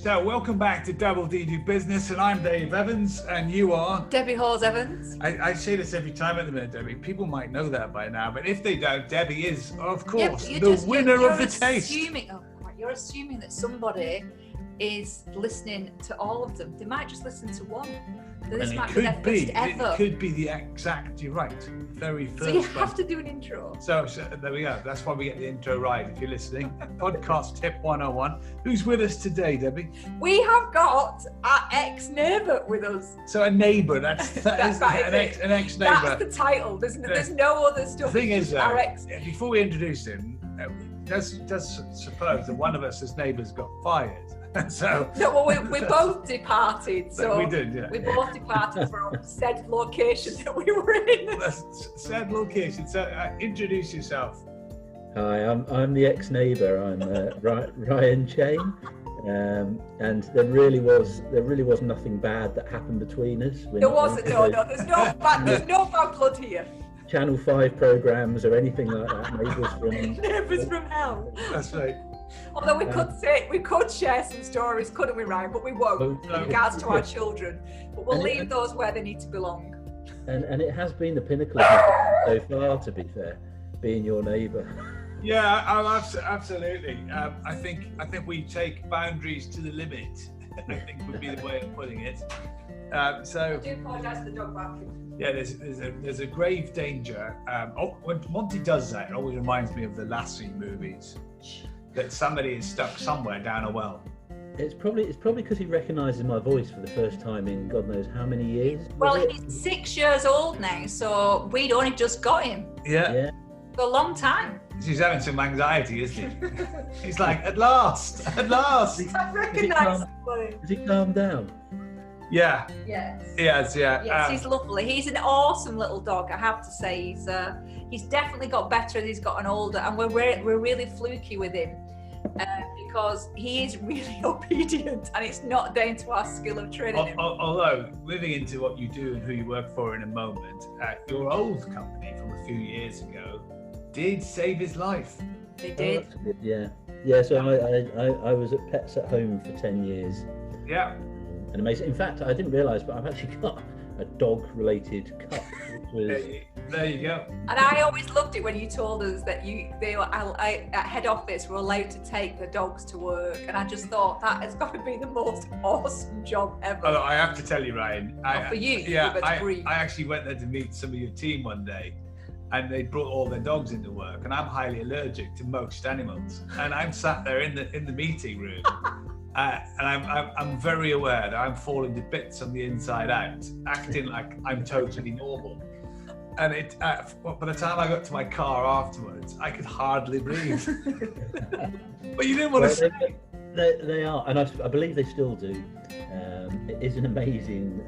So welcome back to Double D Do Business, and I'm Dave Evans, and you are? Debbie Hawes Evans. I say this every time at the minute, Debbie. People might know that by now, but if they don't, Debbie is, of course, the winner of the taste. You're assuming that somebody is listening to all of them. They might just listen to one. This might be their first ever. It could be the exact, you're right, very first. So you have to do an intro. So there we go. That's why we get the intro right, if you're listening. Podcast tip 101. Who's with us today, Debbie? We have got our ex-neighbour with us. So a neighbour, that's an ex-neighbour. That's the title. There's no other stuff. The thing is, before we introduce him, does suppose that one of us as neighbours got fired. So no, well, we both departed. So we did, yeah. We both departed from said location that we were in. Said location. So introduce yourself. Hi, I'm the ex-neighbour. I'm Ryan Chain, and there really was nothing bad that happened between us. There wasn't. No. There's no bad blood here. Channel 5 programmes or anything like that. Neighbours from hell. That's right. Although we could share some stories, couldn't we, Ryan? But we won't in regards to our children. But we'll leave those where they need to belong. And it has been the pinnacle of so far, to be fair, being your neighbour. Yeah, absolutely. I think we take boundaries to the limit. I think would be the way of putting it. So I do apologise for the dog barking. Yeah, there's a grave danger. When Monty does that, it always reminds me of the Lassie movies. That somebody is stuck somewhere down a well. It's probably because he recognises my voice for the first time in God knows how many years. Well, he's 6 years old now, so we'd only just got him. Yeah. For a long time. He's having some anxiety, isn't he? He's like, at last. I recognise somebody. Has he calmed down? Yeah. Yes. Yes, he's lovely. He's an awesome little dog, I have to say. He's definitely got better as he's gotten older, and we're really fluky with him because he is really obedient, and it's not down to our skill of training him. Although, moving into what you do and who you work for in a moment, your old company from a few years ago did save his life. They did. Oh, yeah. So I was at Pets at Home for 10 years. Yeah. And amazing. In fact, I didn't realise, but I've actually got a dog-related cup. There you go. And I always loved it when you told us that at head office were allowed to take the dogs to work, and I just thought that has got to be the most awesome job ever. Although I have to tell you, Ryan, for you, I actually went there to meet some of your team one day, and they brought all their dogs into work, and I'm highly allergic to most animals, and I'm sat there in the meeting room. And I'm very aware that I'm falling to bits on the inside out, acting like I'm totally normal. And by the time I got to my car afterwards, I could hardly breathe. But you didn't want to say. They are, and I believe they still do. It is an amazing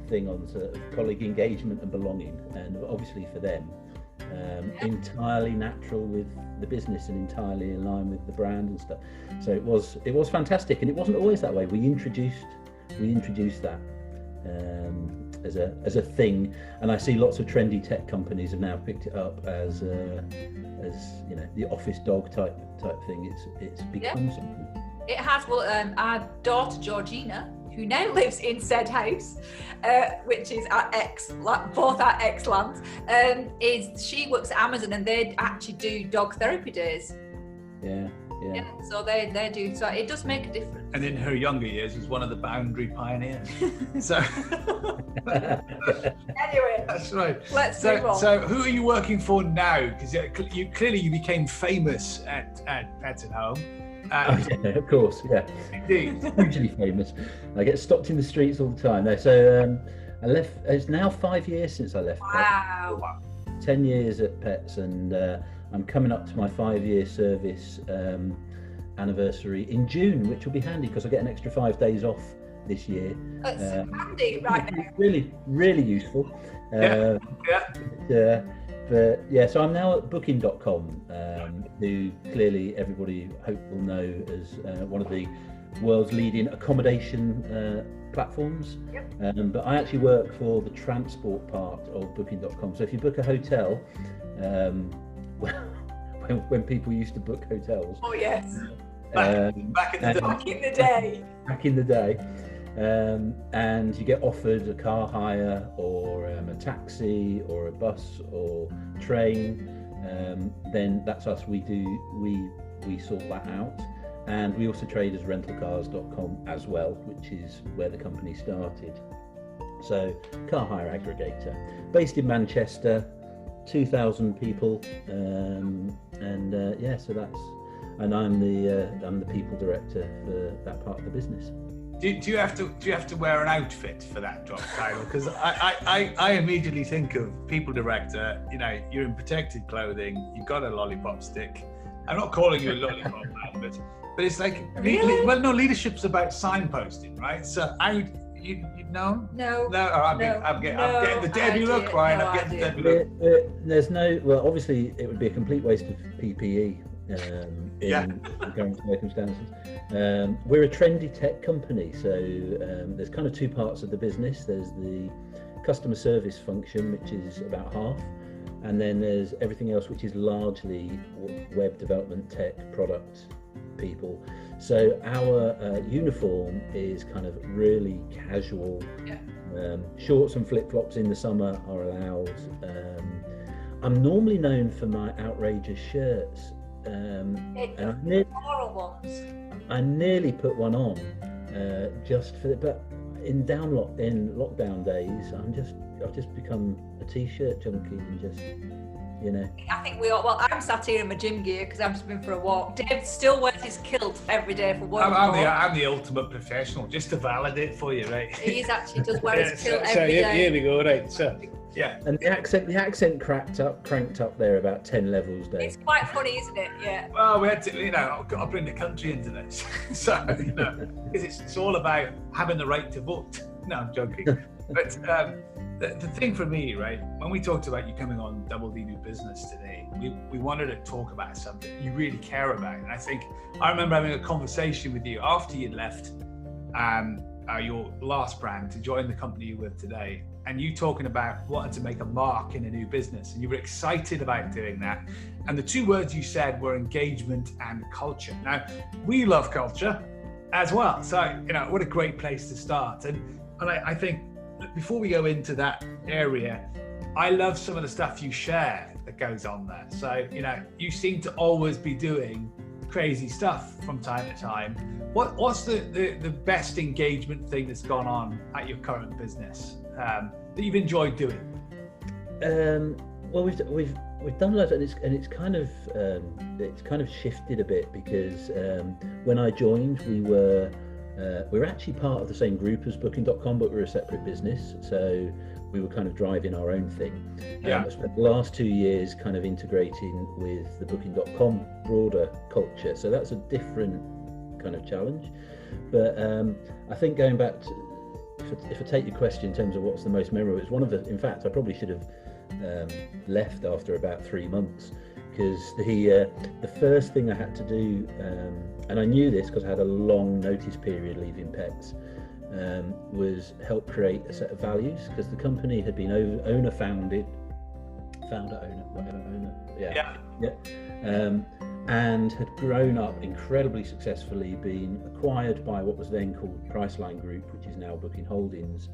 thing on sort of colleague engagement and belonging, and obviously for them. Entirely natural with the business and entirely in line with the brand and stuff. So it was fantastic, and it wasn't always that way. We introduced that as a thing, and I see lots of trendy tech companies have now picked it up as the office dog type thing. It's become something. It has. Well, our daughter Georgina, who now lives in said house, which is both our ex-lands, she works at Amazon, and they actually do dog therapy days. Yeah. So they do. So it does make a difference. And in her younger years, was one of the boundary pioneers. So anyway, that's right. Let's move on. So who are you working for now? Because you became famous at Pets at Home. Of course, yeah. Indeed. Hugely famous. I get stopped in the streets all the time. No, so I left. It's now 5 years since I left. Wow. 10 years at Pets, and I'm coming up to my 5-year service anniversary in June, which will be handy because I get an extra 5 days off this year. That's handy right now. Really, really useful. Yeah. But yeah, so I'm now at Booking.com, who clearly everybody hope will know as one of the world's leading accommodation platforms. Yep. But I actually work for the transport part of Booking.com. So if you book a hotel, when people used to book hotels, oh yes, Back in the day. Back in the day. Back in the day. And you get offered a car hire or a taxi or a bus or train, then that's us. We sort that out. And we also trade as rentalcars.com as well, which is where the company started. So car hire aggregator, based in Manchester, 2,000 people, so that's, and I'm the people director for that part of the business. Do you have to wear an outfit for that job title? Because I immediately think of people director. You know, you're in protected clothing. You've got a lollipop stick. I'm not calling you a lollipop man, but it's like, really? Leadership's about signposting, right? So you know? No. I'm getting the Debbie look, Ryan. I'm getting the Debbie look. There's no. Well, obviously, it would be a complete waste of PPE. In the current circumstances. We're a trendy tech company, so there's kind of two parts of the business. There's the customer service function, which is about half, and then there's everything else, which is largely web development, tech, product people. So our uniform is kind of really casual. Shorts and flip-flops in the summer are allowed. I'm normally known for my outrageous shirts. I nearly put one on just for it, but in lockdown days, I've just become a t-shirt junkie and just, you know. I think we all. Well, I'm sat here in my gym gear because I've just been for a walk. Dave still wears his kilt every day for work. I'm the ultimate professional, just to validate for you, right? He actually does wear his kilt every day. Here we go, right? So. Yeah, and the accent cranked up there about 10 levels, Dave. It's quite funny, isn't it? Yeah. Well, we had to, I've got to bring the country into this, so because it's all about having the right to vote. No, I'm joking. But the thing for me, right, when we talked about you coming on Double D New Business today, we wanted to talk about something you really care about, and I remember having a conversation with you after you'd left your last brand to join the company you're with today. And you talking about wanting to make a mark in a new business, and you were excited about doing that. And the two words you said were engagement and culture. Now, we love culture as well. So, what a great place to start. And I think before we go into that area, I love some of the stuff you share that goes on there. So, you seem to always be doing crazy stuff from time to time. What's the best engagement thing that's gone on at your current business that you've enjoyed doing? Well, we've done loads, and it's kind of shifted a bit, because when I joined, we were actually part of the same group as Booking.com, but we were a separate business, so we were kind of driving our own thing. I spent the last 2 years kind of integrating with the Booking.com broader culture, so that's a different kind of challenge. But I think going back to, if I take your question in terms of what's the most memorable, it's one of the, in fact, I probably should have left after about 3 months, because the first thing I had to do, and I knew this because I had a long notice period leaving Pets, was help create a set of values, because the company had been and had grown up incredibly successfully, being acquired by what was then called Priceline Group, which is now Booking Holdings.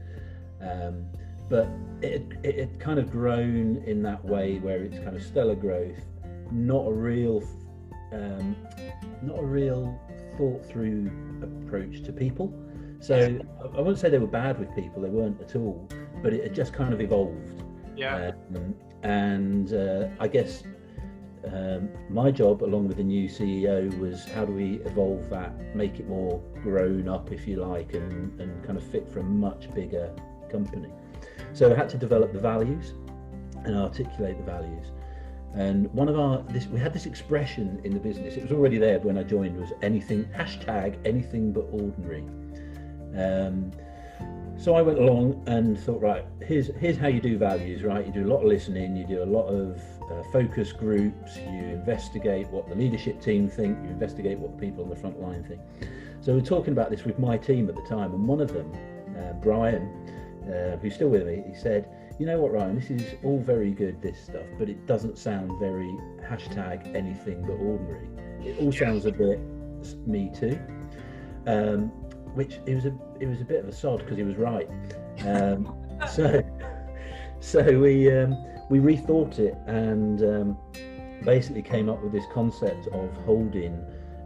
But it had kind of grown in that way where it's kind of stellar growth, not a real thought through approach to people. So I wouldn't say they were bad with people, they weren't at all, but it had just kind of evolved. I guess my job, along with the new CEO, was how do we evolve that, make it more grown up, if you like, and kind of fit for a much bigger company. So I had to develop the values and articulate the values. And we had this expression in the business, it was already there when I joined, was anything but ordinary. So I went along and thought, right, here's how you do values, right? You do a lot of listening, you do a lot of focus groups, you investigate what the leadership team think, you investigate what the people on the front line think. So we're talking about this with my team at the time, and one of them, Brian, who's still with me, he said, you know what, Ryan, this is all very good, this stuff, but it doesn't sound very #anything but ordinary. It all sounds a bit me too, which it was a bit of a sod because he was right. So we rethought it and basically came up with this concept of holding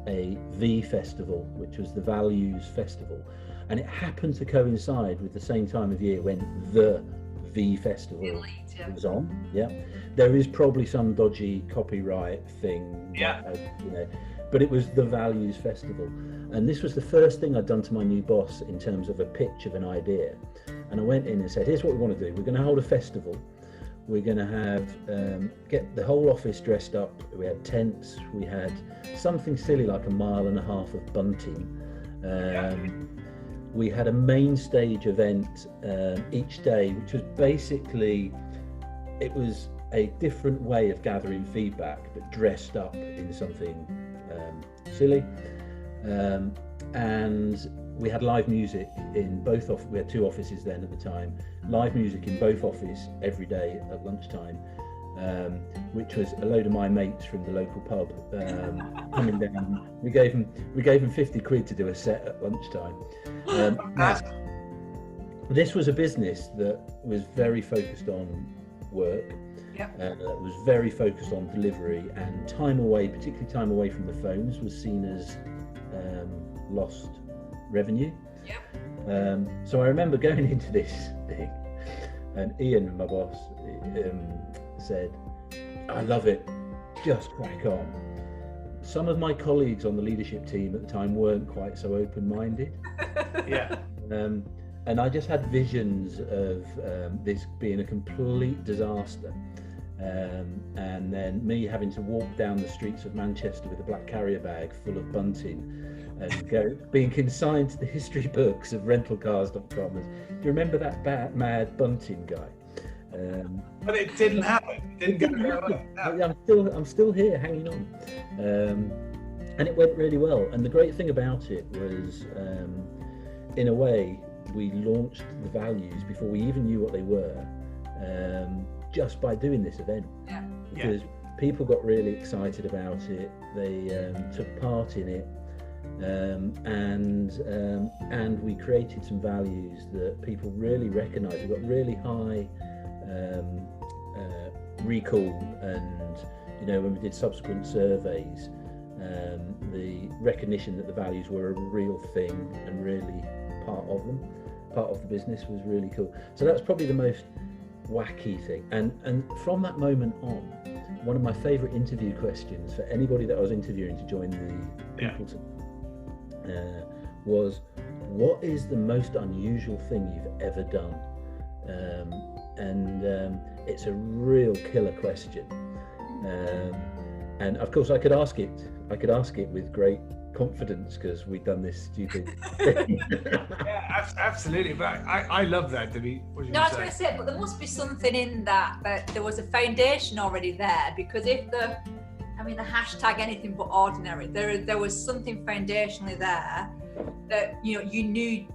a V festival, which was the Values Festival, and it happened to coincide with the same time of year when the V Festival was on. Yeah, there is probably some dodgy copyright thing. Yeah, but it was the Values Festival, and this was the first thing I'd done to my new boss in terms of a pitch of an idea. And I went in and said, here's what we want to do. We're going to hold a festival. We're going to have get the whole office dressed up. We had tents. We had something silly like 1.5 miles of bunting. We had a main stage event each day, which was basically, it was a different way of gathering feedback, but dressed up in something silly. And we had live music in both we had 2 offices then at the time, live music in both offices every day at lunchtime, which was a load of my mates from the local pub coming down. We gave them 50 quid to do a set at lunchtime. This was a business that was very focused on work. Was very focused on delivery, and time away, particularly time away from the phones, was seen as lost revenue. So I remember going into this thing, and Ian, my boss, said, I love it, just crack on. Some of my colleagues on the leadership team at the time weren't quite so open-minded. And I just had visions of this being a complete disaster, and then me having to walk down the streets of Manchester with a black carrier bag full of bunting and being consigned to the history books of rentalcars.com. Do you remember that mad bunting guy? But it didn't happen. It didn't go well. I'm still here, hanging on, and it went really well. And the great thing about it was, in a way, we launched the values before we even knew what they were, just by doing this event. Because people got really excited about it. They took part in it. And we created some values that people really recognised. We got really high recall, and when we did subsequent surveys, the recognition that the values were a real thing and really part of the business was really cool. So that's probably the most wacky thing. And from that moment on, one of my favourite interview questions for anybody that I was interviewing to join the people was, what is the most unusual thing you've ever done? And it's a real killer question. And of course I could ask it with great confidence because we'd done this stupid thing. Absolutely. But I love that, Debbie. No, I was going to say, but there must be something in that there was a foundation already there, because if the hashtag anything but ordinary, there was something foundationally there that you knew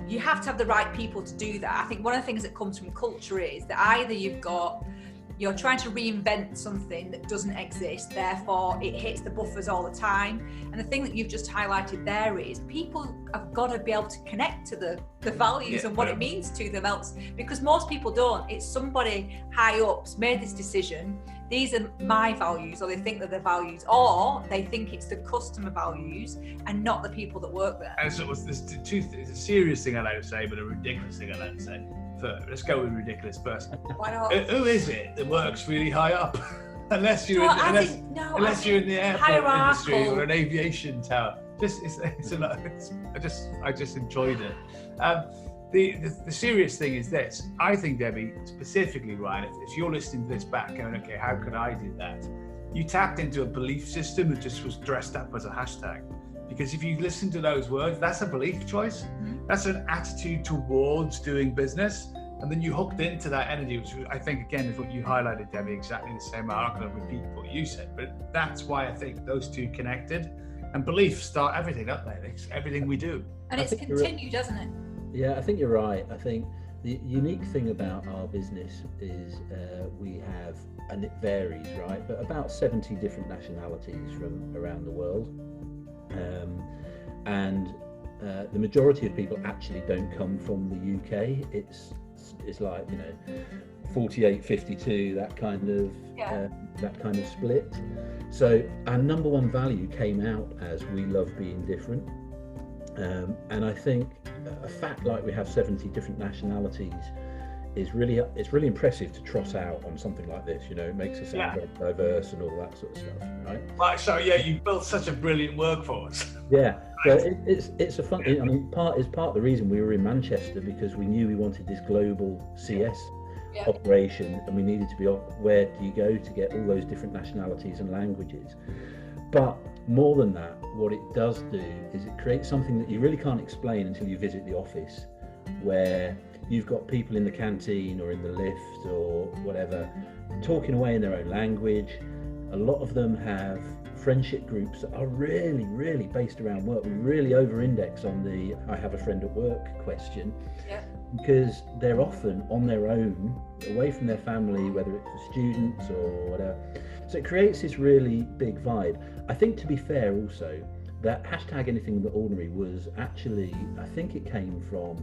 you have to have the right people to do that. I think one of the things that comes from culture is that either you're trying to reinvent something that doesn't exist, therefore it hits the buffers all the time. And the thing that you've just highlighted there is people have got to be able to connect to the values and what it means to them else, because most people don't. It's somebody high up's made this decision, these are my values, or they think that they're values, or they think it's the customer values and not the people that work there. And so it's a serious thing I like to say, but a ridiculous thing I like to say. Let's go with ridiculous first. Why not? Who is it that works really high up? unless you're in the airport industry or an aviation tower. I just enjoyed it. The serious thing is this. I think, Debbie, specifically, Ryan, if you're listening to this back going, okay, how could I do that? You tapped into a belief system that just was dressed up as a hashtag. Because if you listen to those words, that's a belief choice. That's an attitude towards doing business. And then you hooked into that energy, which I think, again, is what you highlighted, Debbie, exactly the same. I'm not going to repeat what you said, but that's why I think those two connected. And beliefs start everything, don't they? It's everything we do. And it's continued, doesn't it? Yeah, I think you're right. I think the unique thing about our business is we have, and it varies, right, but about 70 different nationalities from around the world. And the majority of people actually don't come from the UK. It's like, you know, 48-52, that kind of split. So our number one value came out as we love being different. And I think a fact like we have 70 different nationalities it's really impressive to trot out on something like this. You know, it makes us sound very diverse and all that sort of stuff, right? Right. So yeah, you built such a brilliant workforce. Yeah, so it's a fun. I mean, part of the reason we were in Manchester, because we knew we wanted this global CS operation, and we needed to be where do you go to get all those different nationalities and languages. But more than that, what it does do is it creates something that you really can't explain until you visit the office, where you've got people in the canteen or in the lift or whatever talking away in their own language. A lot of them have friendship groups that are really, really based around work. We really over-index on the I have a friend at work question, because they're often on their own, away from their family, whether it's for students or whatever. So it creates this really big vibe. I think, to be fair also, that hashtag anything but ordinary was actually, I think it came from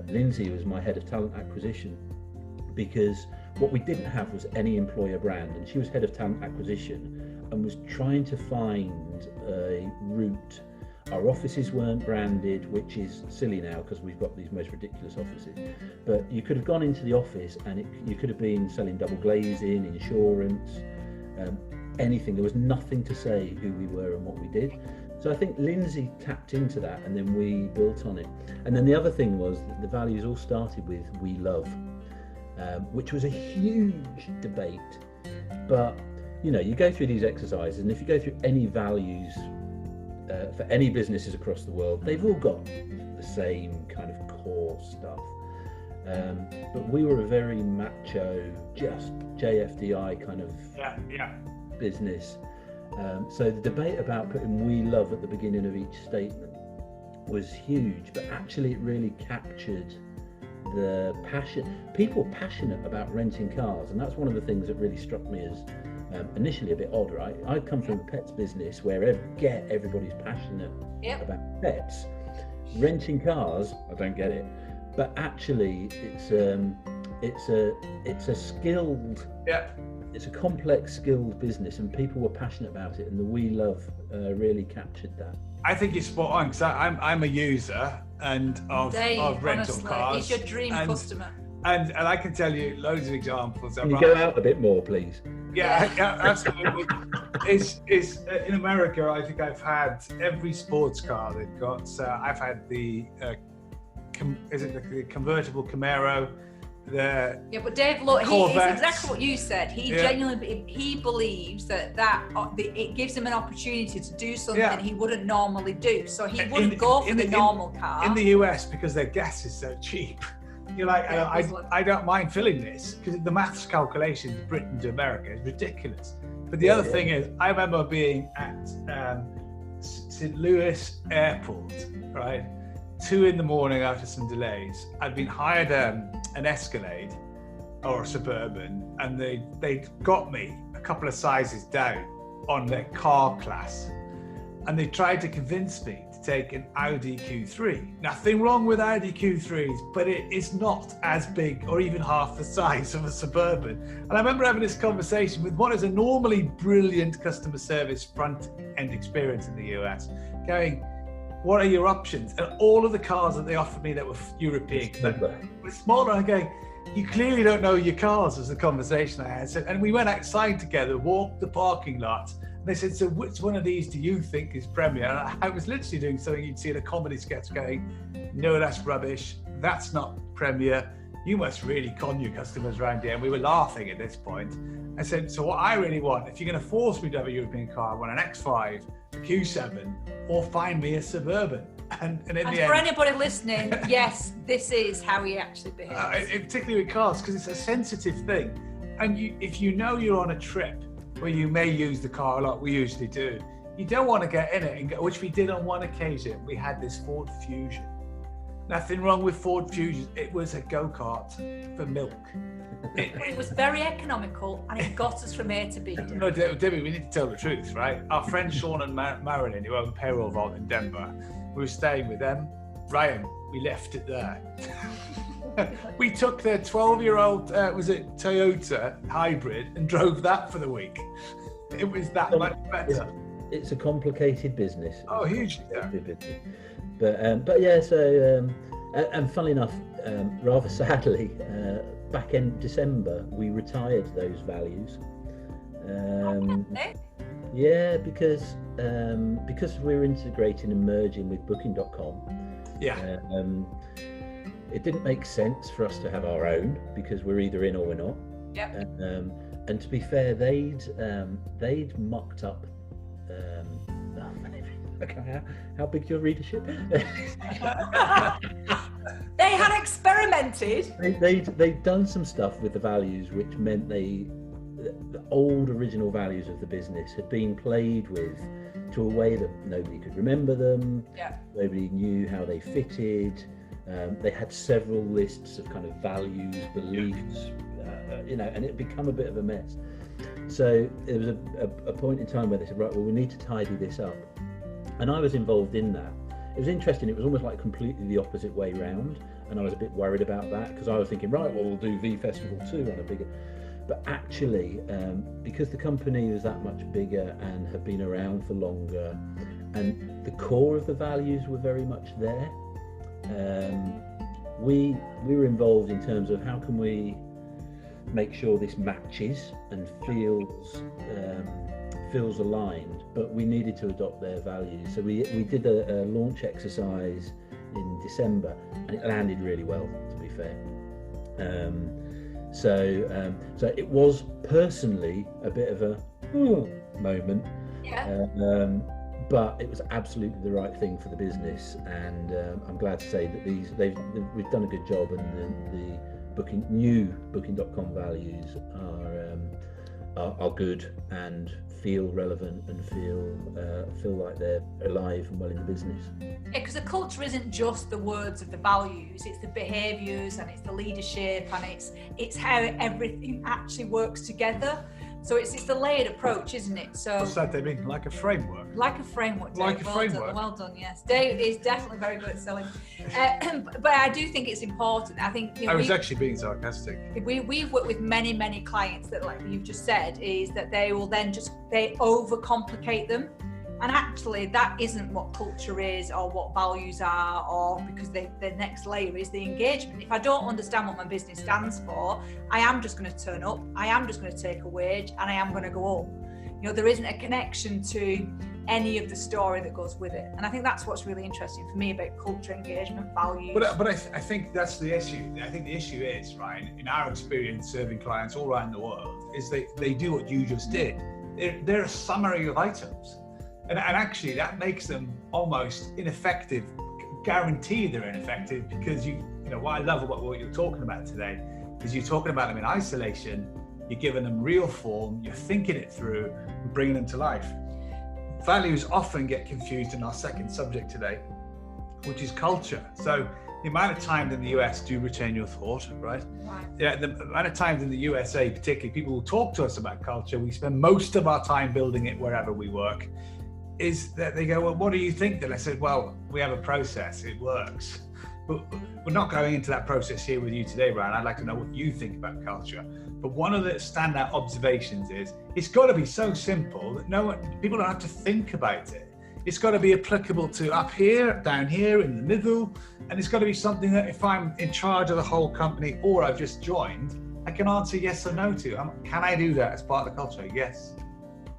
Lindsay, who was my head of talent acquisition, because what we didn't have was any employer brand, and she was head of talent acquisition and was trying to find a route. Our offices weren't branded, which is silly now because we've got these most ridiculous offices, but you could have gone into the office and you could have been selling double glazing, insurance, anything. There was nothing to say who we were and what we did. So I think Lindsay tapped into that, and then we built on it. And then the other thing was that the values all started with we love, which was a huge debate. But you know, you go through these exercises, and if you go through any values for any businesses across the world, they've all got the same kind of core stuff. But we were a very macho, just JFDI kind of business. So the debate about putting we love at the beginning of each statement was huge, but actually it really captured the passion. People passionate about renting cars, and that's one of the things that really struck me as initially a bit odd, right? I come from a pets business where everybody's passionate about pets. Renting cars, I don't get it, but actually it's a skilled, it's a complex, skilled business, and people were passionate about it, and the we love really captured that. I think you're spot on, because I'm a user of rental honestly, cars. He's your dream customer. And I can tell you loads of examples. Can you go out a bit more, please? Yeah, absolutely. It's in America, I think I've had every sports car they've got. So I've had the convertible Camaro, but Dave, look, he's exactly what you said. He genuinely believes that it gives him an opportunity to do something he wouldn't normally do. So he wouldn't go for the normal car. In the US, because their gas is so cheap, you're like, I don't mind filling this, because the maths calculations Britain to America is ridiculous. But the other thing is, I remember being at St. Louis Airport, right? 2 a.m. after some delays. I'd been hired an Escalade or a Suburban, and they got me a couple of sizes down on their car class, and they tried to convince me to take an Audi Q3. Nothing wrong with Audi Q3s, but it is not as big or even half the size of a Suburban. And I remember having this conversation with what is a normally brilliant customer service front end experience in the US, going, what are your options? And all of the cars that they offered me that were European were smaller. I'm going, you clearly don't know your cars, was the conversation I had. And we went outside together, walked the parking lot, and they said, so which one of these do you think is Premier? And I was literally doing something you'd see in a comedy sketch, going, no, that's rubbish. That's not Premier. You must really con your customers around here. And we were laughing at this point. I said, so what I really want, if you're going to force me to have a European car, I want an X5, a Q7, or find me a Suburban. And in the end, for anybody listening, yes, this is how he actually behaves. Particularly with cars, because it's a sensitive thing. And if you know you're on a trip where you may use the car a lot, we usually do, you don't want to get in it and go, which we did on one occasion. We had this Ford Fusion, Nothing wrong with Ford Fusion. It was a go-kart for milk. It was very economical and it got us from A to B. No, Debbie, we need to tell the truth, right? Our friends Sean and Marilyn, who own Payroll Vault in Denver, we were staying with them. Ryan, we left it there. We took their 12-year-old, was it Toyota hybrid, and drove that for the week. It was that much better. It's a complicated business. Oh, huge. Yeah. But yeah, so, and funnily enough, rather sadly, back in December, we retired those values. Yeah, because we're integrating and merging with Booking.com. Yeah. It didn't make sense for us to have our own because we're either in or we're not. Yep. And to be fair, they'd mucked up. How big's your readership? They had experimented. They'd done some stuff with the values, which meant the old original values of the business had been played with to a way that nobody could remember them. Yeah. Nobody knew how they fitted. They had several lists of kind of values, beliefs, and it had become a bit of a mess. So there was a point in time where they said, right, well, we need to tidy this up. And I was involved in that. It was interesting. It was almost like completely the opposite way round. And I was a bit worried about that because I was thinking, right, well, we'll do V Festival 2 on a bigger... But actually, because the company was that much bigger and had been around for longer, and the core of the values were very much there, we were involved in terms of how can we make sure this matches and feels aligned, but we needed to adopt their values. So we did a launch exercise in December, and it landed really well, to be fair. So it was personally a bit of a moment, but it was absolutely the right thing for the business, and I'm glad to say that we've done a good job, and the new Booking.com values are good and feel relevant and feel like they're alive and well in the business. Yeah, because the culture isn't just the words of the values, it's the behaviours and it's the leadership and it's how everything actually works together. So it's the layered approach, isn't it? So what's that, Debbie? Like a framework? Like a framework, Dave. Like a framework. Well done, yes. Dave is definitely very good at selling. But I do think it's important. I think I was actually being sarcastic. We've worked with many clients that, like you've just said, is that they will then they overcomplicate them. And actually, that isn't what culture is or what values are, or because the next layer is the engagement. If I don't understand what my business stands for, I am just going to turn up, I am just going to take a wage, and I am going to go home. There isn't a connection to any of the story that goes with it. And I think that's what's really interesting for me about culture, engagement, values. But I think that's the issue. I think the issue is, Ryan, in our experience serving clients all around the world, is they do what you just did. They're a summary of items. And actually, that makes them almost ineffective, guaranteed they're ineffective, because what I love about what you're talking about today is you're talking about them in isolation, you're giving them real form, you're thinking it through, and bringing them to life. Values often get confused in our second subject today, which is culture. So the amount of times in the US, do retain your thought, right? Yeah, the amount of times in the USA, particularly, people will talk to us about culture. We spend most of our time building it wherever we work. Is that they go, well, what do you think? Then I said, well, we have a process, it works. But we're not going into that process here with you today, Ryan. I'd like to know what you think about culture. But one of the standout observations is it's got to be so simple that people don't have to think about it. It's got to be applicable to up here, down here, in the middle. And it's got to be something that if I'm in charge of the whole company or I've just joined, I can answer yes or no to. Can I do that as part of the culture? Yes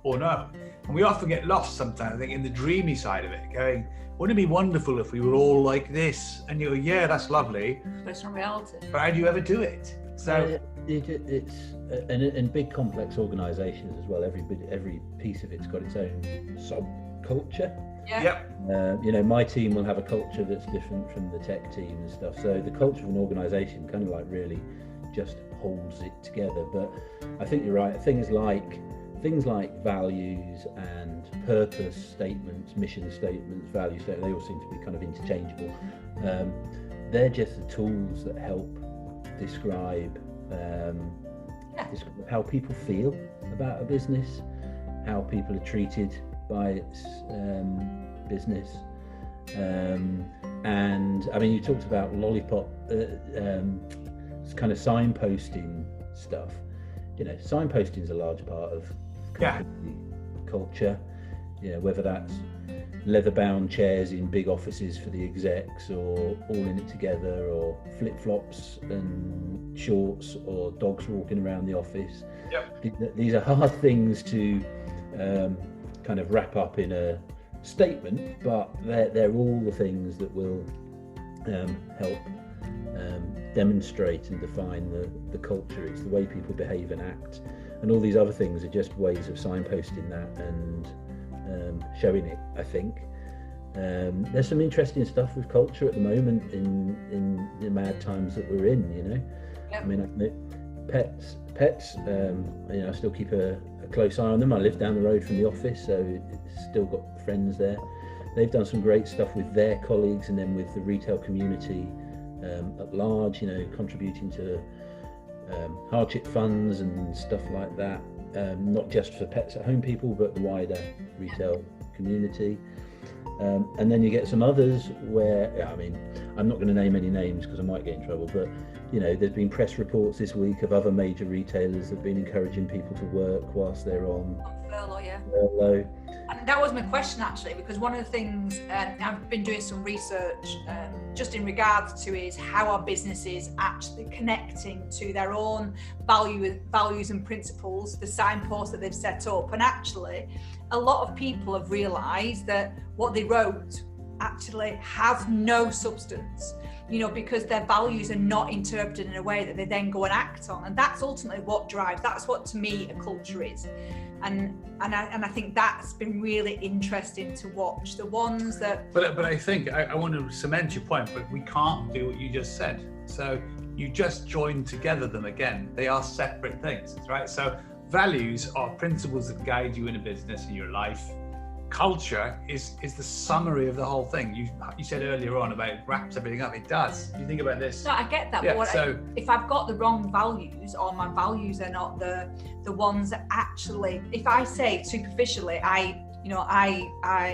or no. And we often get lost sometimes, I think, in the dreamy side of it, going, wouldn't it be wonderful if we were all like this? And you go, yeah, that's lovely. But it's not reality. But how do you ever do it? So it's in big complex organisations as well. Every piece of it's got its own subculture. Yeah. Yep. My team will have a culture that's different from the tech team and stuff. So the culture of an organisation kind of like really just holds it together. But I think you're right. Things like values and purpose statements, mission statements, value statements, they all seem to be kind of interchangeable. they're just the tools that help describe how people feel about a business, how people are treated by its business. And I mean, you talked about lollipop, kind of signposting stuff. You know, signposting is a large part of culture. You know, whether that's leather-bound chairs in big offices for the execs, or all in it together, or flip-flops and shorts, or dogs walking around the office. Yep. These are hard things to kind of wrap up in a statement, but they're all the things that will help demonstrate and define the culture. It's the way people behave and act, and all these other things are just ways of signposting that and showing it, I think. There's some interesting stuff with culture at the moment in the mad times that we're in, you know. Yep. I mean, pets, you know, I still keep a close eye on them. I live down the road from the office, so it's still got friends there. They've done some great stuff with their colleagues and then with the retail community at large, you know, contributing to hardship funds and stuff like that. Not just for Pets at Home people, but the wider retail community. And then you get some others where, I mean, I'm not going to name any names because I might get in trouble, but you know, there's been press reports this week of other major retailers that have been encouraging people to work whilst they're on furlough. And that was my question, actually, because one of the things I've been doing some research just in regards to is how are businesses actually connecting to their own values and principles, the signposts that they've set up. And actually, a lot of people have realised that what they wrote actually has no substance, you know, because their values are not interpreted in a way that they then go and act on. And that's ultimately what drives, that's what to me a culture is. And I think that's been really interesting to watch, the ones that... But I think, I want to cement your point, but we can't do what you just said. So you just join together them again. They are separate things, right? So values are principles that guide you in a business, in your life. Culture is the summary of the whole thing. You said earlier on about it wraps everything up. It does. You think about this. No, I get that. Yeah, but if I've got the wrong values, or my values are not the ones that actually, if I say superficially, I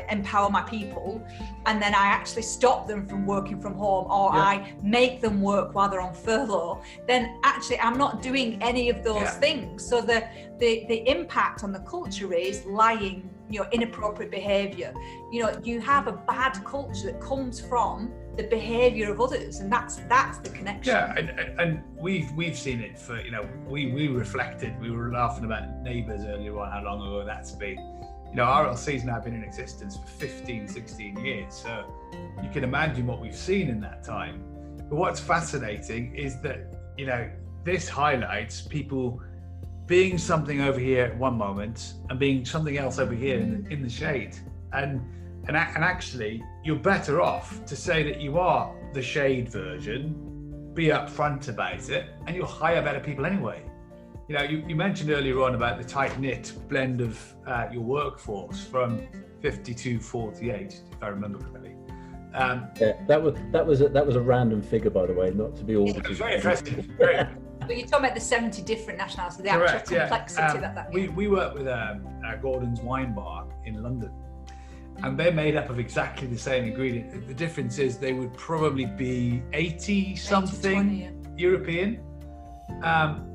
empower my people, and then I actually stop them from working from home, or I make them work while they're on furlough, then actually I'm not doing any of those things. So the impact on the culture is lying, you know, inappropriate behaviour. You know, you have a bad culture that comes from the behaviour of others, and that's the connection. Yeah, and we've seen it for, you know, we reflected. We were laughing about Neighbours earlier on, how long ago that's been. You know, RLC's now been in existence for 15, 16 years, so you can imagine what we've seen in that time. But what's fascinating is that, you know, this highlights people being something over here at one moment and being something else over here in the shade. And actually, you're better off to say that you are the shade version, be upfront about it, and you'll hire better people anyway. You know, you mentioned earlier on about the tight-knit blend of your workforce from 52-48, if I remember correctly. That was a random figure, by the way, not to be all. It was very impressive. But you're talking about the 70 different nationalities, the actual complexity that we work with Gordon's Wine Bar in London, and they're made up of exactly the same ingredient. The difference is they would probably be 80-something European.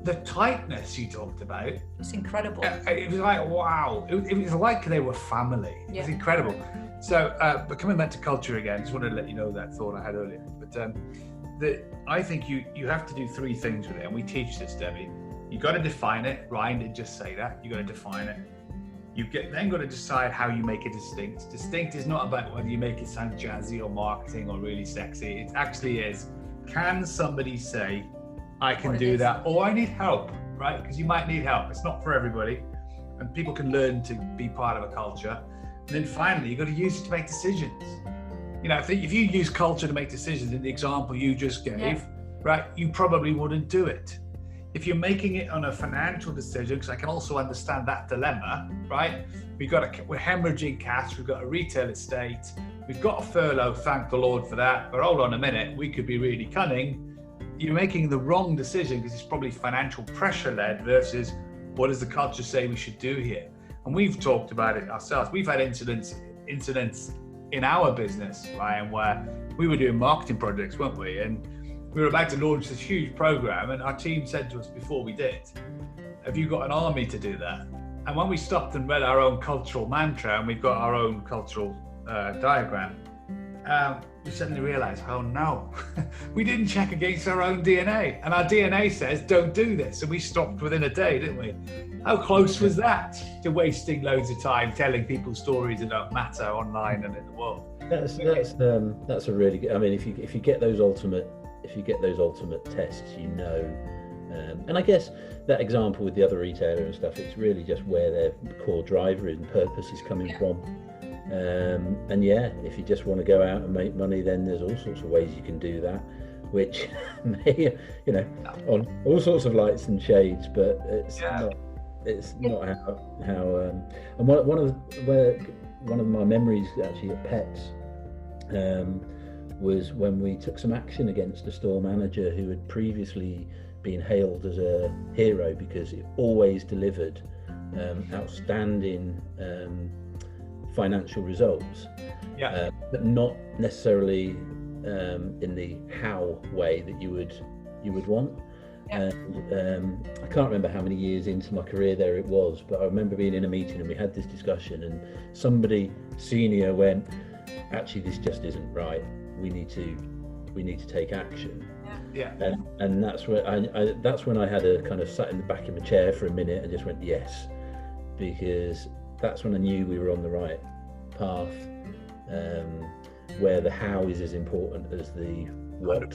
The tightness you talked about, it's incredible. It was like, wow, it was like they were family. It was incredible. So but coming back to culture again, just wanted to let you know that thought I had earlier, but I think you have to do three things with it, and we teach this, Debbie. You got to define it. Ryan did just say that. You got to define it. Then got to decide how you make it distinct. Distinct is not about whether you make it sound jazzy or marketing or really sexy. It actually is, can somebody say, I can do that, or I need help, right? Because you might need help. It's not for everybody, and people can learn to be part of a culture. And then finally, you've got to use it to make decisions. You know, if you use culture to make decisions in the example you just gave, right, you probably wouldn't do it. If you're making it on a financial decision, because I can also understand that dilemma, right? We're hemorrhaging cash, we've got a retail estate, We've got a furlough, thank the Lord for that. But hold on a minute, we could be really cunning. You're making the wrong decision because it's probably financial pressure led versus what does the culture say we should do here? And we've talked about it ourselves. We've had incidents in our business, Ryan, where we were doing marketing projects, weren't we? And we were about to launch this huge program, and our team said to us before we did, have you got an army to do that? And when we stopped and read our own cultural mantra, and we've got our own cultural diagram, we suddenly realized, oh no, we didn't check against our own DNA. And our DNA says, don't do this. And we stopped within a day, didn't we? How close was that to wasting loads of time telling people stories that don't matter online and in the world? That's a really good, I mean, if you get those ultimate tests, you know, and I guess that example with the other retailer and stuff, it's really just where their core driver and purpose is coming from. And yeah, if you just want to go out and make money, then there's all sorts of ways you can do that, which may, you know, on all sorts of lights and shades, but it's not how and one of my memories actually at Pets was when we took some action against a store manager who had previously been hailed as a hero because it always delivered outstanding financial results, but not necessarily in the how way that you would want. And I can't remember how many years into my career there it was, but I remember being in a meeting and we had this discussion, and somebody senior went, actually this just isn't right, we need to take action. And that's where that's when I had a kind of sat in the back of my chair for a minute and just went yes, because that's when I knew we were on the right path, where the how is as important as the what.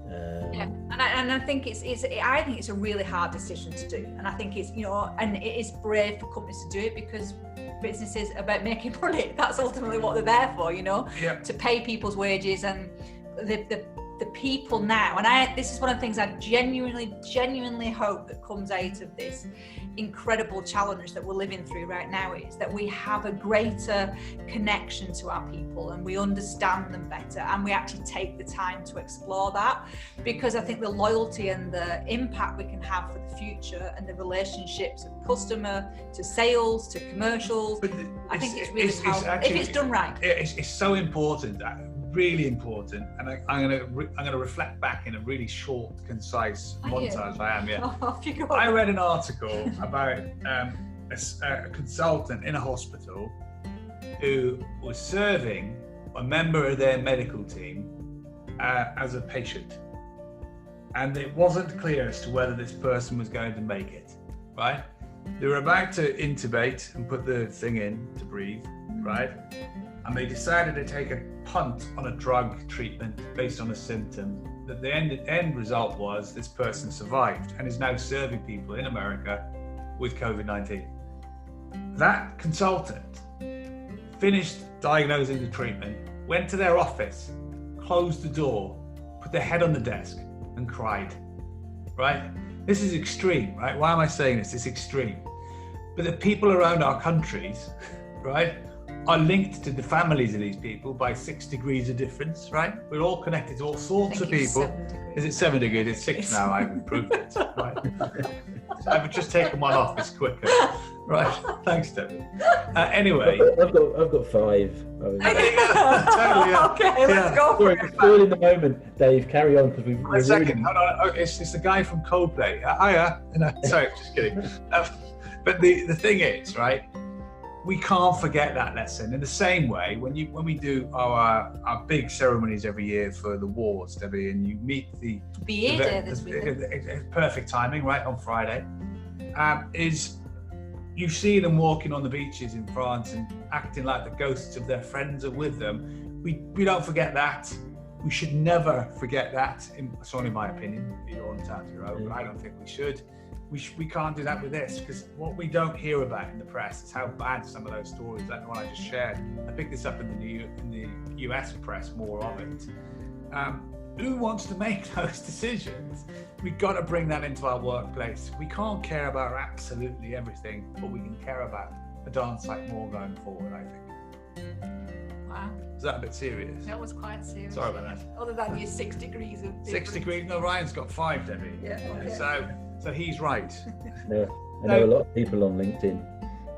And I think it's a really hard decision to do, and I think it's, you know, and it is brave for companies to do it because business is about making money. That's ultimately what they're there for, you know, to pay people's wages and the people now. And this is one of the things I genuinely hope that comes out of this incredible challenge that we're living through right now, is that we have a greater connection to our people and we understand them better, and we actually take the time to explore that, because I think the loyalty and the impact we can have for the future and the relationships of customer to sales to commercials, I think it's really powerful if it's done right. It's so important, really important, and I'm going to reflect back in a really short, concise montage. I read an article about a consultant in a hospital who was serving a member of their medical team as a patient, and it wasn't clear as to whether this person was going to make it. Right? They were about to intubate and put the thing in to breathe. Right? And they decided to take a punt on a drug treatment based on a symptom. That the end result was this person survived and is now serving people in America with COVID-19. That consultant finished diagnosing the treatment, went to their office, closed the door, put their head on the desk and cried, right? This is extreme, right? Why am I saying this? It's extreme. But the people around our countries, right, are linked to the families of these people by 6 degrees of difference, right? We're all connected to all sorts of people. Is it 7 degrees? It's 6 now, I've improved it, right? So I've just taken one off, it's quicker. Right, thanks, Debbie. Anyway. I've got 5. Totally, yeah. Okay, let's go for it. Still in the moment, Dave, carry on, because we've... One second, hold on. It's the guy from Coldplay. Sorry, just kidding. But the thing is, right, we can't forget that lesson. In the same way, when we do our big ceremonies every year for the wars, Debbie, and you meet the perfect timing, right, on Friday, is you see them walking on the beaches in France and acting like the ghosts of their friends are with them. We don't forget that. We should never forget that. It's only my opinion. You're on top of your own, but I don't think we should. We can't do that with this, because what we don't hear about in the press is how bad some of those stories, like the one I just shared. I picked this up in the US press, more of it. Who wants to make those decisions? We've got to bring that into our workplace. We can't care about absolutely everything, but we can care about a darn sight more going forward, I think. Wow. Is that a bit serious? That was quite serious. Sorry about that. Other than your 6 degrees of 6 degrees. No, Ryan's got 5, Debbie. Yeah, okay. So he's right. No, I know a lot of people on LinkedIn.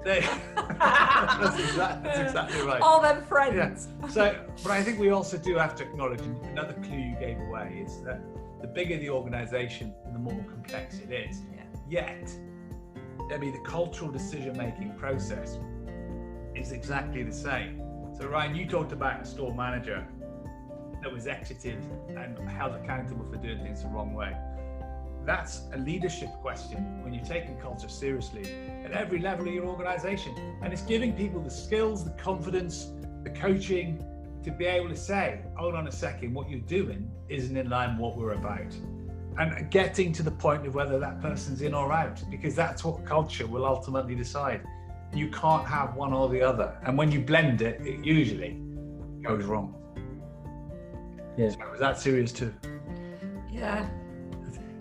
That's exactly right. All them friends. Yeah. So, but I think we also do have to acknowledge, and another clue you gave away is that the bigger the organisation, the more complex it is. Yeah. Yet, Debbie, the cultural decision-making process is exactly the same. So, Ryan, you talked about a store manager that was exited and held accountable for doing things the wrong way. That's a leadership question when you're taking culture seriously at every level of your organization. And it's giving people the skills, the confidence, the coaching to be able to say, hold on a second, what you're doing isn't in line with what we're about. And getting to the point of whether that person's in or out, because that's what culture will ultimately decide. You can't have one or the other. And when you blend it, it usually goes wrong. Yeah. So was that serious too? Yeah.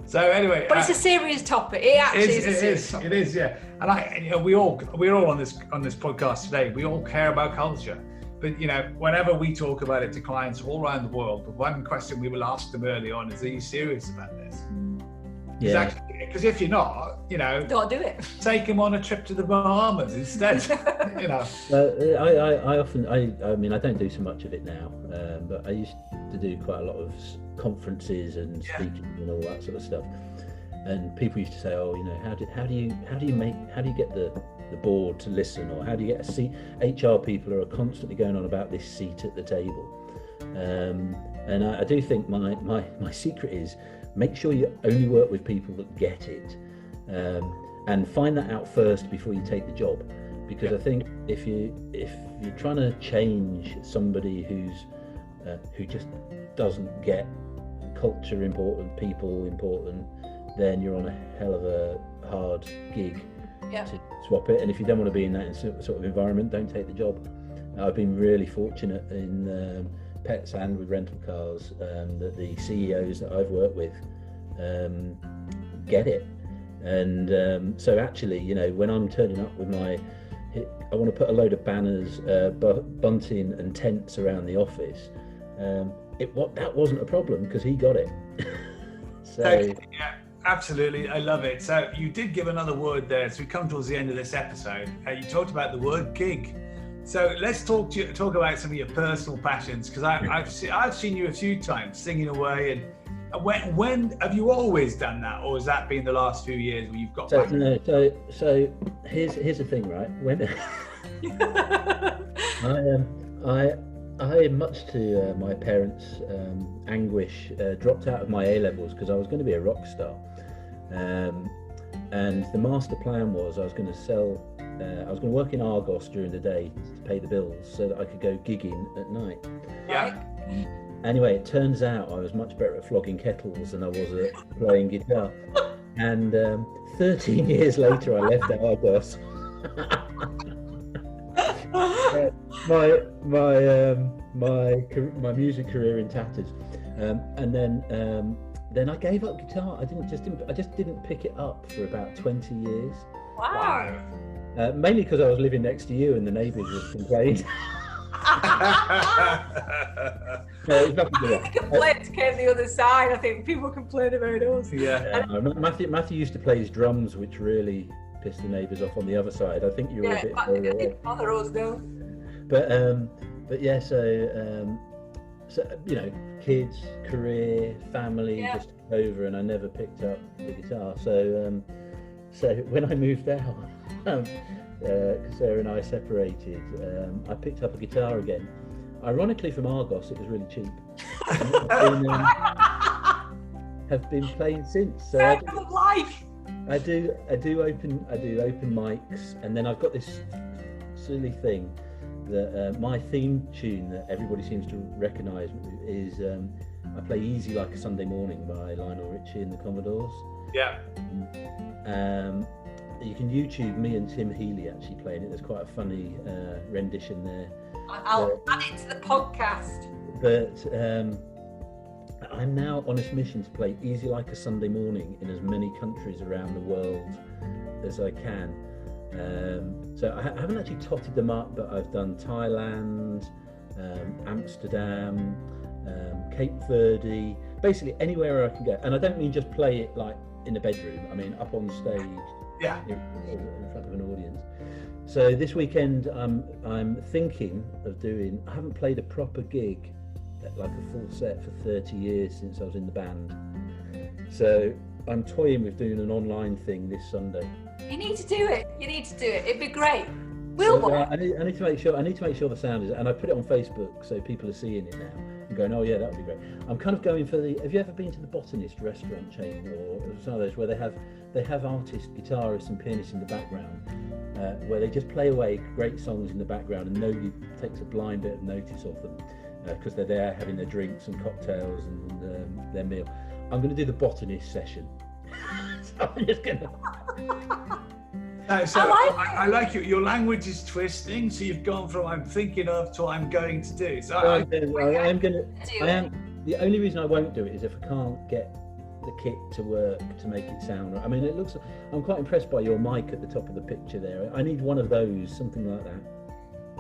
So anyway, But it's a serious topic. It actually is a serious topic. It is, yeah. And we're all on this podcast today. We all care about culture, but whenever we talk about it to clients all around the world, the one question we will ask them early on is, "Are you serious about this?" Yeah. Because if you're not, Don't do it. take them on a trip to the Bahamas instead. I often, I mean, I don't do so much of it now, but I used to do quite a lot of conferences and speaking and all that sort of stuff. And people used to say, "Oh, how do you get the board to listen, or how do you get a seat?" HR people are constantly going on about this seat at the table, and I do think my secret is make sure you only work with people that get it, and find that out first before you take the job. Because I think if you're trying to change somebody who just doesn't get culture important, people important, then you're on a hell of a hard gig to swap it. And if you don't want to be in that sort of environment, don't take the job. I've been really fortunate in pets and with rental cars that the CEOs that I've worked with get it. And so actually, when I'm turning up with I want to put a load of banners, bunting and tents around the office. That wasn't a problem because he got it. So yeah, absolutely, I love it. So you did give another word there. So we come towards the end of this episode. You talked about the word gig. So let's talk about some of your personal passions, because I've seen you a few times singing away. And when have you always done that, or has that been the last few years where you've got back? No, so here's the thing, right? When I much to my parents' anguish, dropped out of my A-levels because I was going to be a rock star, and the master plan was I was going to work in Argos during the day to pay the bills so that I could go gigging at night. Yeah. Anyway, it turns out I was much better at flogging kettles than I was at playing guitar. And 13 years later, I left Argos. My music career in tatters, and then I gave up guitar. I just didn't pick it up for about 20 years. Wow. Mainly because I was living next to you and the neighbours would complain. No, the complaints came the other side. I think people complain about us. Yeah. Matthew used to play his drums, which really pissed the neighbours off on the other side. I think you were a bit further away. It bother us though. But yeah, so kids, career, family just took over, and I never picked up the guitar. So when I moved out, Sarah and I separated, I picked up a guitar again. Ironically, from Argos, it was really cheap. Have been playing since. So I do open mics, and then I've got this silly thing that my theme tune that everybody seems to recognise is I play "Easy Like a Sunday Morning" by Lionel Richie and the Commodores. Yeah. You can YouTube me and Tim Healy actually playing it. There's quite a funny rendition there. I'll add it to the podcast. But I'm now on this mission to play "Easy Like a Sunday Morning" in as many countries around the world as I can. So I haven't actually totted them up, but I've done Thailand, Amsterdam, Cape Verde, basically anywhere I can go. And I don't mean just play it like in the bedroom. I mean up on stage, Yeah. in front of an audience. So this weekend I'm thinking of doing. I haven't played a proper gig, like a full set, for 30 years since I was in the band. So I'm toying with doing an online thing this Sunday. You need to do it. You need to do it. It'd be great. We'll So, I need to make sure. I need to make sure the sound is. And I put it on Facebook so people are seeing it now and going, "Oh yeah, that would be great." I'm kind of going for the. Have you ever been to the Botanist restaurant chain or some of those where they have artists, guitarists, and pianists in the background, where they just play away great songs in the background and nobody takes a blind bit of notice of them because they're there having their drinks and cocktails and their meal. I'm going to do the Botanist session. So I'm just going to. So I like you. Your language is twisting. So you've gone from "I'm thinking of" to "I'm going to do." So I am going to. The only reason I won't do it is if I can't get the kit to work to make it sound right. I mean, it looks. I'm quite impressed by your mic at the top of the picture there. I need one of those, something like that.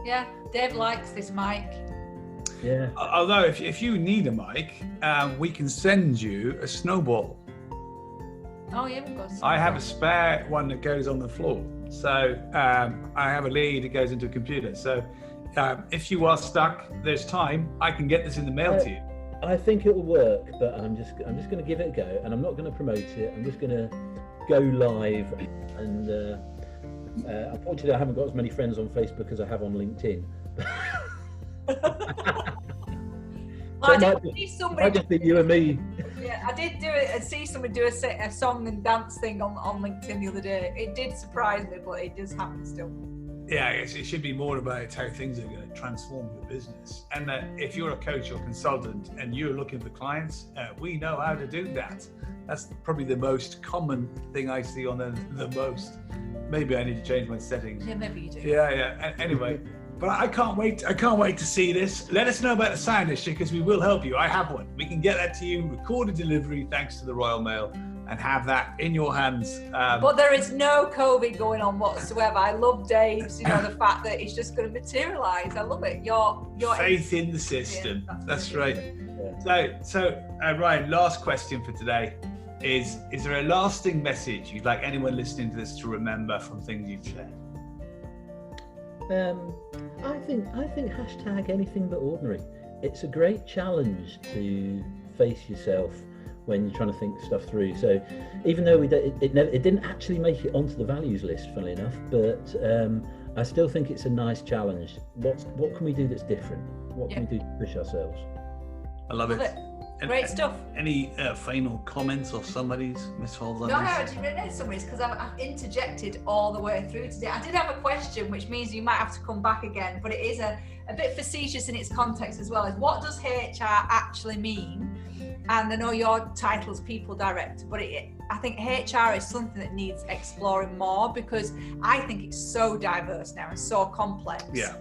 Yeah, Dave likes this mic. Yeah. Although if you need a mic, we can send you a snowball. Oh, you haven't got. I have a spare one that goes on the floor. So I have a lead that goes into a computer. So if you are stuck, there's time. I can get this in the mail to you. I think it will work, but I'm just going to give it a go, and I'm not going to promote it. I'm just going to go live, and unfortunately, I haven't got as many friends on Facebook as I have on LinkedIn. Well, It might just be you and me. Yeah, I did do it and see somebody do a song and dance thing on LinkedIn the other day. It did surprise me, but it does happen still. Yeah, it should be more about how things are going to transform your business. And that if you're a coach or consultant and you're looking for clients, we know how to do that. That's probably the most common thing I see on the most. Maybe I need to change my settings. Yeah, maybe you do. Yeah. Anyway, but I can't wait. I can't wait to see this. Let us know about the sound issue because we will help you. I have one. We can get that to you, recorded delivery, thanks to the Royal Mail, and have that in your hands. But there is no COVID going on whatsoever. I love Dave's, the fact that it's just going to materialise. I love it. Your faith in the system. Yeah, that's right. Yeah. So Ryan, last question for today is there a lasting message you'd like anyone listening to this to remember from things you've shared? I think hashtag anything but ordinary. It's a great challenge to face yourself when you're trying to think stuff through. So even though it didn't actually make it onto the values list, funnily enough, but I still think it's a nice challenge. What can we do that's different? What can we do to push ourselves? I love it. Great stuff. Any final comments or somebody's, Miss Halls? No, I actually read summaries because I've interjected all the way through today. I did have a question, which means you might have to come back again, but it is a bit facetious in its context as well. Is what does HR actually mean? And I know your title's People Director, but I think HR is something that needs exploring more because I think it's so diverse now and so complex. Yeah.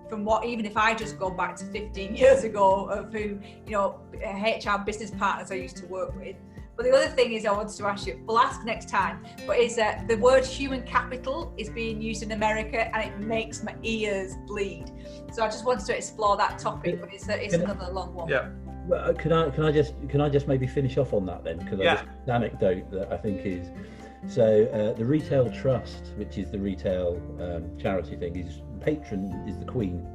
From what, even if I just go back to 15 years ago of who, HR business partners I used to work with. But the other thing is I wanted to ask you, we'll ask next time, but is that the word human capital is being used in America and it makes my ears bleed. So I just wanted to explore that topic, but it's another long one. Yeah. Well, can I just maybe finish off on that then? Because an anecdote that I think is so the Retail Trust, which is the retail charity thing, is patron is the Queen,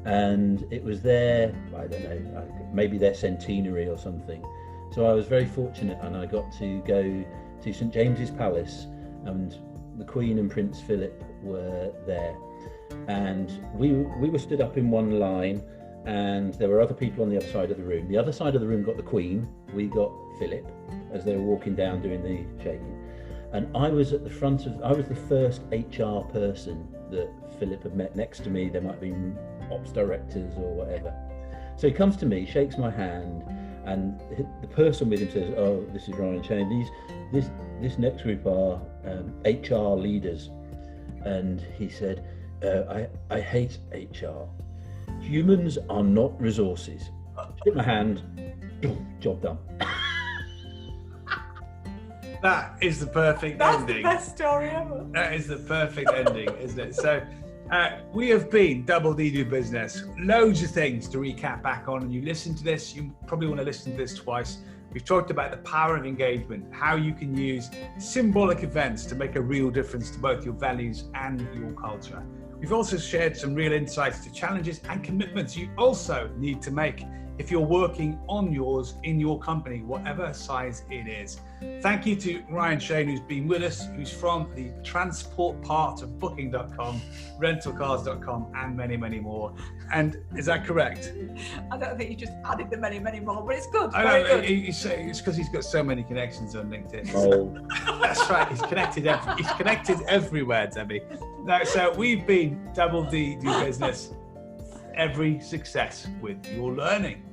and it was their, I don't know, maybe their centenary or something. So I was very fortunate, and I got to go to St James's Palace, and the Queen and Prince Philip were there, and we were stood up in one line. And there were other people on the other side of the room. The other side of the room got the Queen, we got Philip as they were walking down doing the shaking. And I was at the front I was the first HR person that Philip had met. Next to me, there might have been ops directors or whatever. So he comes to me, shakes my hand, and the person with him says, "Oh, this is Ryan Shane. This next group are HR leaders." And he said, I hate HR. Humans are not resources. Shake my hand, job done. That is the perfect ending. That's the best story ever. That is the perfect ending, isn't it? So We have been Double D Do Business. Loads of things to recap back on. And you listen to this, you probably want to listen to this twice. We've talked about the power of engagement, how you can use symbolic events to make a real difference to both your values and your culture. We've also shared some real insights to challenges and commitments you also need to make if you're working on yours in your company, whatever size it is. Thank you to Ryan Shane, who's been with us, who's from the transport part of Booking.com, rentalcars.com, and many, many more. And is that correct? I don't think you just added the many, many more, but it's good. I know, it's because he's got so many connections on LinkedIn. Oh. That's right, he's connected everywhere, Debbie. Now, so we've been Double D Do Business. Every success with your learning.